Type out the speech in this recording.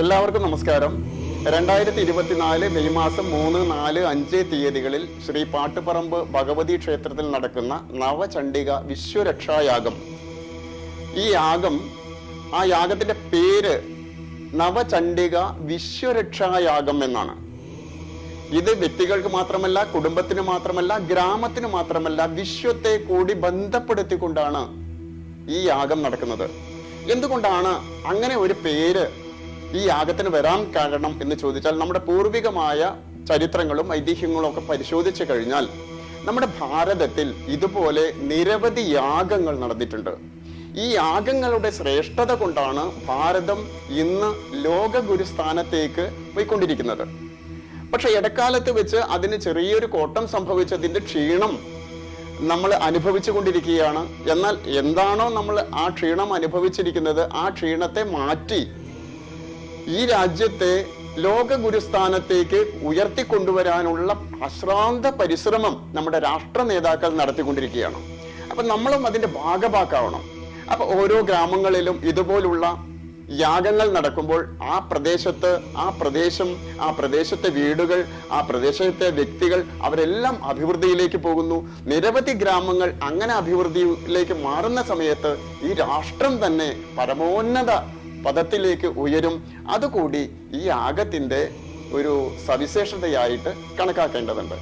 എല്ലാവർക്കും നമസ്കാരം. 2024 മെയ് മാസം 3, 4, 5 തീയതികളിൽ ശ്രീ പാട്ടുപറമ്പ് ഭഗവതി ക്ഷേത്രത്തിൽ നടക്കുന്ന നവചണ്ഡിക വിശ്വരക്ഷായാഗം. ഈ യാഗം, ആ യാഗത്തിന്റെ പേര് നവചണ്ഡിക വിശ്വരക്ഷായാഗം എന്നാണ്. ഇത് വ്യക്തികൾക്ക് മാത്രമല്ല, കുടുംബത്തിന് മാത്രമല്ല, ഗ്രാമത്തിന് മാത്രമല്ല, വിശ്വത്തെ കൂടി ബന്ധപ്പെടുത്തിക്കൊണ്ടാണ് ഈ യാഗം നടക്കുന്നത്. എന്തുകൊണ്ടാണ് അങ്ങനെ ഒരു പേര് ഈ യാഗത്തിന് വരാൻ കാരണം എന്ന് ചോദിച്ചാൽ, നമ്മുടെ പൂർവികമായ ചരിത്രങ്ങളും ഐതിഹ്യങ്ങളും ഒക്കെ പരിശോധിച്ചു കഴിഞ്ഞാൽ നമ്മുടെ ഭാരതത്തിൽ ഇതുപോലെ നിരവധി യാഗങ്ങൾ നടന്നിട്ടുണ്ട്. ഈ യാഗങ്ങളുടെ ശ്രേഷ്ഠത കൊണ്ടാണ് ഭാരതം ഇന്ന് ലോകഗുരുസ്ഥാനത്തേക്ക് പോയിക്കൊണ്ടിരിക്കുന്നത്. പക്ഷെ ഇടക്കാലത്ത് വെച്ച് അതിന് ചെറിയൊരു കോട്ടം സംഭവിച്ചതിന്റെ ക്ഷീണം നമ്മൾ അനുഭവിച്ചു കൊണ്ടിരിക്കുകയാണ്. എന്നാൽ എന്താണോ നമ്മൾ ആ ക്ഷീണം അനുഭവിച്ചിരിക്കുന്നത്, ആ ക്ഷീണത്തെ മാറ്റി ഈ രാജ്യത്തെ ലോക ഗുരുസ്ഥാനത്തേക്ക് ഉയർത്തിക്കൊണ്ടുവരാനുള്ള അശ്രാന്ത പരിശ്രമം നമ്മുടെ രാഷ്ട്ര നേതാക്കൾ നടത്തിക്കൊണ്ടിരിക്കുകയാണ്. അപ്പൊ നമ്മളും അതിന്റെ ഭാഗഭാക്കാവണം. അപ്പൊ ഓരോ ഗ്രാമങ്ങളിലും ഇതുപോലുള്ള യാഗങ്ങൾ നടക്കുമ്പോൾ ആ പ്രദേശത്ത്, ആ പ്രദേശം, ആ പ്രദേശത്തെ വീടുകൾ, ആ പ്രദേശത്തെ വ്യക്തികൾ അവരെല്ലാം അഭിവൃദ്ധിയിലേക്ക് പോകുന്നു. നിരവധി ഗ്രാമങ്ങൾ അങ്ങനെ അഭിവൃദ്ധിയിലേക്ക് മാറുന്ന സമയത്ത് ഈ രാഷ്ട്രം തന്നെ പരമോന്നത പദത്തിലേക്ക് ഉയരും. അതുകൂടി ഈ യാഗത്തിന്റെ ഒരു സവിശേഷതയായിട്ട് കണക്കാക്കേണ്ടതുണ്ട്.